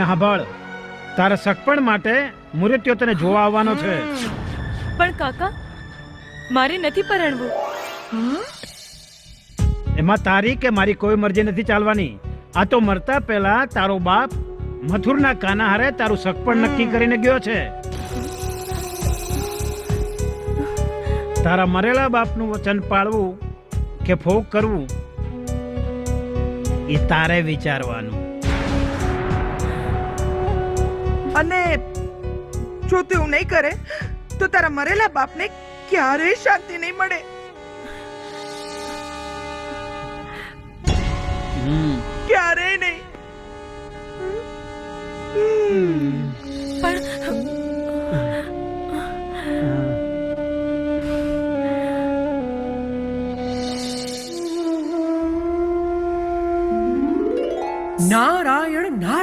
અને સાંભળ, તારા સગપણ માટે મૃત્યુ તને જોવા આવવાનો છે. પણ કાકા, મારે નથી પરણવું. એમાં તારી કે મારી કોઈ મરજી નથી ચાલવાની. આ તો મરતા પહેલા તારો બાપ મથુરના કાના હારે તારું સગપણ નક્કી કરીને ગયો છે. તારા મરેલા બાપનું વચન પાળવું કે ફોક કરવું એ તારે વિચારવાનું. અને જો તું એવું નહીં કરે તો તારા મરેલા બાપને ક્યારેય શાંતિ નહીં મળે. ક્યારેય નહીં. પણ